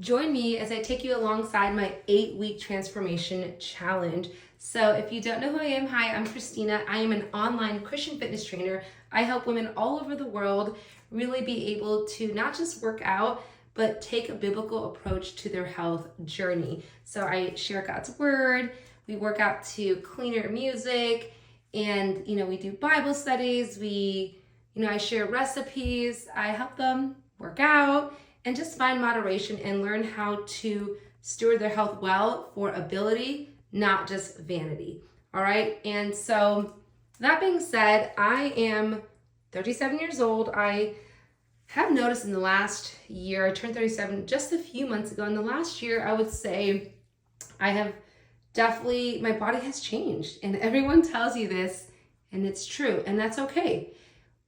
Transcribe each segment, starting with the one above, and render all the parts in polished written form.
Join me as I take you alongside my 8-week transformation challenge. So, if you don't know who I am, hi, I'm Cristina. I am an online Christian fitness trainer. I help women all over the world really be able to not just work out, but take a biblical approach to their health journey. So, I share God's word, we work out to cleaner music, and we do Bible studies. I share recipes, I help them work out and just find moderation and learn how to steward their health well for ability, not just vanity. All right. And so, that being said, I am 37 years old. I have noticed in the last year, I turned 37 just a few months ago. In the last year, I would say I have definitely, my body has changed. And everyone tells you this, and it's true. And that's okay.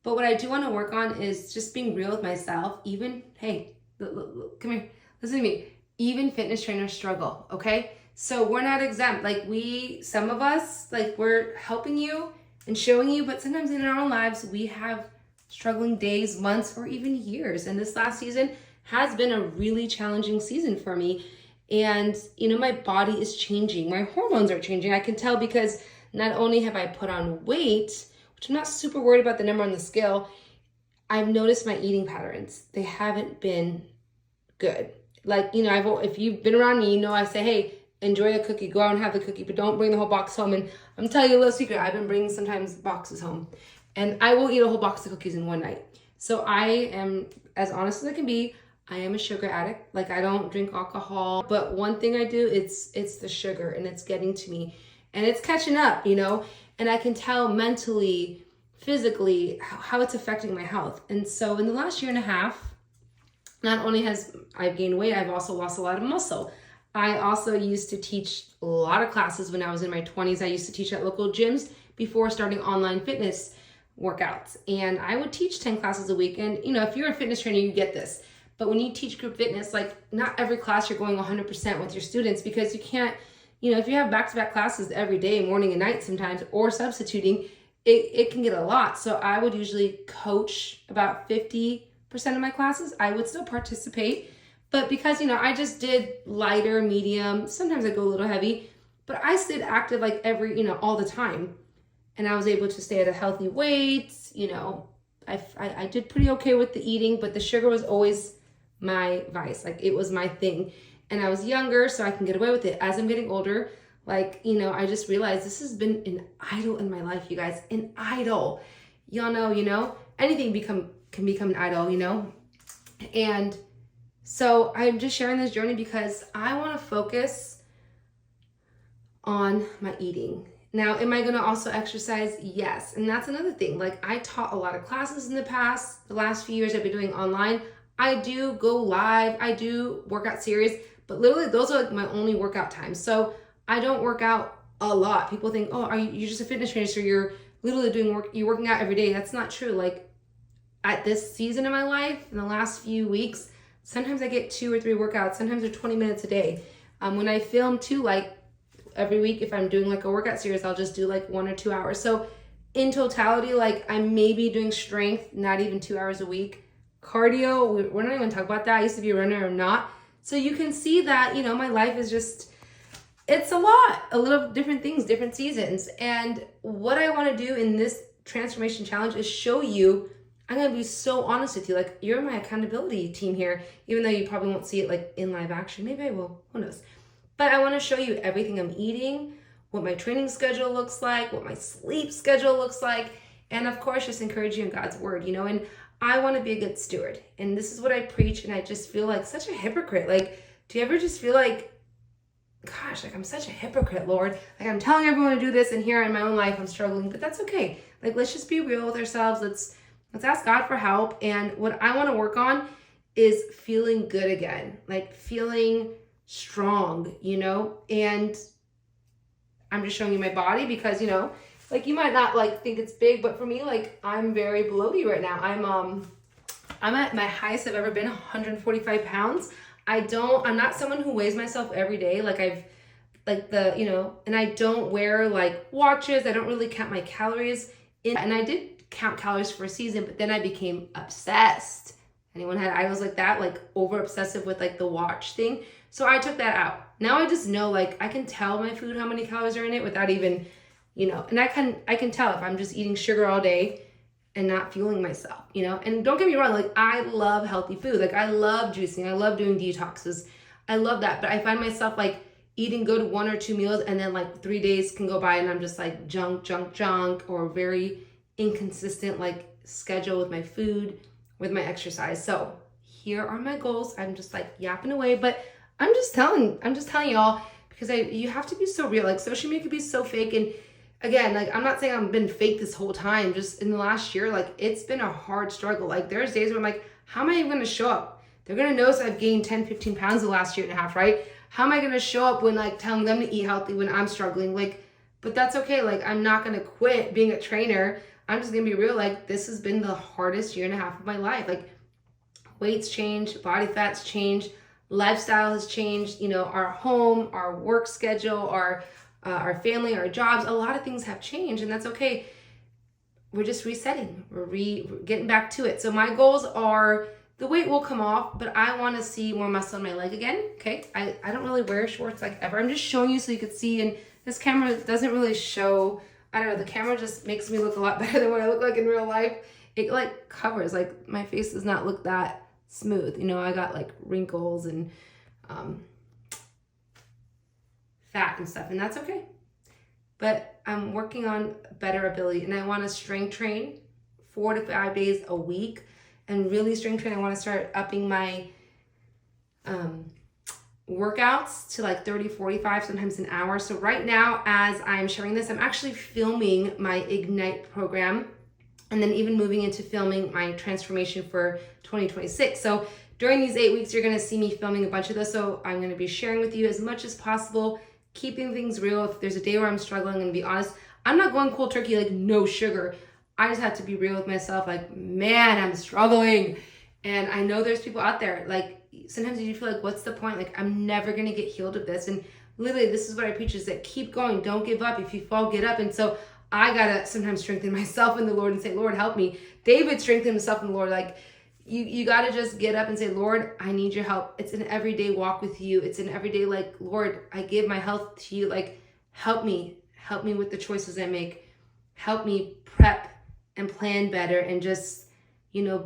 But what I do want to work on is just being real with myself. Even, hey, come here, listen to me. Even fitness trainers struggle, okay? So we're not exempt. Some of us, we're helping you and showing you, but sometimes in our own lives, we have struggling days, months, or even years. And this last season has been a really challenging season for me. And, my body is changing. My hormones are changing. I can tell because not only have I put on weight, which I'm not super worried about the number on the scale, I've noticed my eating patterns. They haven't been good. If you've been around me, I say, hey, enjoy a cookie, go out and have the cookie, but don't bring the whole box home. And I'm telling you a little secret, I've been bringing sometimes boxes home. And I will eat a whole box of cookies in one night. So I am as honest as I can be. I am a sugar addict. I don't drink alcohol. But one thing I do, it's the sugar, and it's getting to me. And it's catching up, and I can tell mentally, physically, how it's affecting my health. And so in the last year and a half, not only has I've gained weight, I've also lost a lot of muscle. I also used to teach a lot of classes when I was in my 20s. I used to teach at local gyms before starting online fitness workouts. And I would teach 10 classes a week. And, if you're a fitness trainer, you get this. But when you teach group fitness, not every class you're going 100% with your students, because you can't, if you have back-to-back classes every day, morning and night sometimes, or substituting, it can get a lot. So I would usually coach about 50% of my classes. I would still participate, but because, I just did lighter, medium, sometimes I go a little heavy, but I stayed active all the time. And I was able to stay at a healthy weight. I did pretty okay with the eating, but the sugar was always my vice. It was my thing. And I was younger, so I can get away with it. As I'm getting older, I just realized this has been an idol in my life, you guys. An idol. Y'all know, anything can become an idol, And so I'm just sharing this journey because I want to focus on my eating. Now, am I going to also exercise? Yes. And that's another thing. I taught a lot of classes in the past. The last few years I've been doing online. I do go live. I do workout series, but literally those are my only workout times. So I don't work out a lot. People think, oh, you're just a fitness trainer, so you're literally you're working out every day. That's not true. At this season of my life, in the last few weeks, sometimes I get 2 or 3 workouts. Sometimes they're 20 minutes a day. When I film too, every week, if I'm doing a workout series, I'll just do 1 or 2 hours. So in totality, I may be doing strength, not even 2 hours a week. Cardio, we're not even talking about that. I used to be a runner or not. So you can see that, my life is just, it's a lot, a little different things, different seasons. And what I want to do in this transformation challenge is show you, I'm going to be so honest with you. You're my accountability team here, even though you probably won't see it in live action. Maybe I will, who knows? But I want to show you everything I'm eating, what my training schedule looks like, what my sleep schedule looks like, and of course, just encourage you in God's word, and I want to be a good steward. And this is what I preach, and I just feel like such a hypocrite. Do you ever just feel gosh, I'm such a hypocrite, Lord. I'm telling everyone to do this, and here in my own life, I'm struggling, but that's okay. Let's just be real with ourselves. Let's ask God for help. And what I want to work on is feeling good again, feeling strong, and I'm just showing you my body because, you might not think it's big, but for me, I'm very bloaty right now. I'm at my highest I've ever been, 145 pounds. I'm not someone who weighs myself every day. And I don't wear watches. I don't really count my calories and I did count calories for a season, but then I became obsessed Anyone had idols like that, like over obsessive with like the watch thing? So I took that out. Now I just know, like, I can tell my food how many calories are in it without even, and I can tell if I'm just eating sugar all day and not fueling myself, And don't get me wrong, like, I love healthy food. Like, I love juicing. I love doing detoxes. I love that. But I find myself like eating good 1 or 2 meals, and then like 3 days can go by and I'm just like junk, or very inconsistent like schedule with my food, with my exercise. So here are my goals. I'm just like yapping away, but I'm just telling y'all, because you have to be so real. Like, social media can be so fake. And again, like, I'm not saying I've been fake this whole time. Just in the last year, like, it's been a hard struggle. Like, there's days where I'm like, how am I even going to show up? They're going to notice I've gained 10, 15 pounds the last year and a half, right? How am I going to show up when like telling them to eat healthy when I'm struggling? Like, but that's okay. Like, I'm not going to quit being a trainer. I'm just going to be real. Like, this has been the hardest year and a half of my life. Like, weights change, body fats change, lifestyle has changed, our home, our work schedule, our family, our jobs, a lot of things have changed, and that's okay. We're just resetting. We're getting back to it. So my goals are, the weight will come off, but I want to see more muscle in my leg again. Okay. I don't really wear shorts like ever. I'm just showing you so you could see, and this camera doesn't really show, I don't know, the camera just makes me look a lot better than what I look like in real life. It like covers, like, my face does not look that smooth. I got like wrinkles and fat and stuff, and that's okay. But I'm working on better ability, and I want to strength train 4 to 5 days a week and really strength train. I want to start upping my workouts to like 30, 45, sometimes an hour. So right now, as I'm sharing this, I'm actually filming my Ignite program, and then even moving into filming my transformation for 2026. So during these 8 weeks, you're going to see me filming a bunch of those. So I'm going to be sharing with you as much as possible, keeping things real. If there's a day where I'm struggling, I'm going to be honest. I'm not going cold turkey, like no sugar. I just have to be real with myself. Like, man, I'm struggling. And I know there's people out there, like, sometimes you feel like, what's the point? Like, I'm never going to get healed of this. And literally, this is what I preach, is that keep going. Don't give up. If you fall, get up. And so I got to sometimes strengthen myself in the Lord and say, Lord, help me. David strengthened himself in the Lord. Like, you got to just get up and say, Lord, I need your help. It's an everyday walk with you. It's an everyday, like, Lord, I give my health to you. Like, help me with the choices I make. Help me prep and plan better, and just,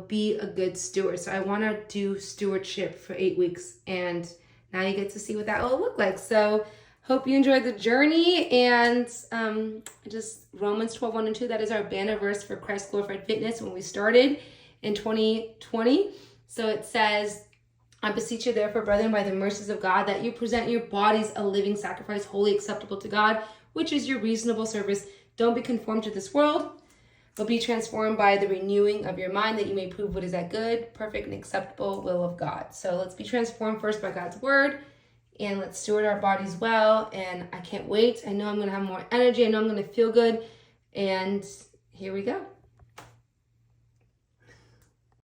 be a good steward. So I want to do stewardship for 8 weeks, and now you get to see what that will look like. So hope you enjoyed the journey, and just Romans 12, 1 and 2, that is our banner verse for Christ Glorified Fitness when we started in 2020. So it says, I beseech you therefore, brethren, by the mercies of God, that you present your bodies a living sacrifice, wholly acceptable to God, which is your reasonable service. Don't be conformed to this world, but be transformed by the renewing of your mind, that you may prove what is that good, perfect, and acceptable will of God. So let's be transformed first by God's word, and let's steward our bodies well. And I can't wait. I know I'm going to have more energy. I know I'm going to feel good. And here we go.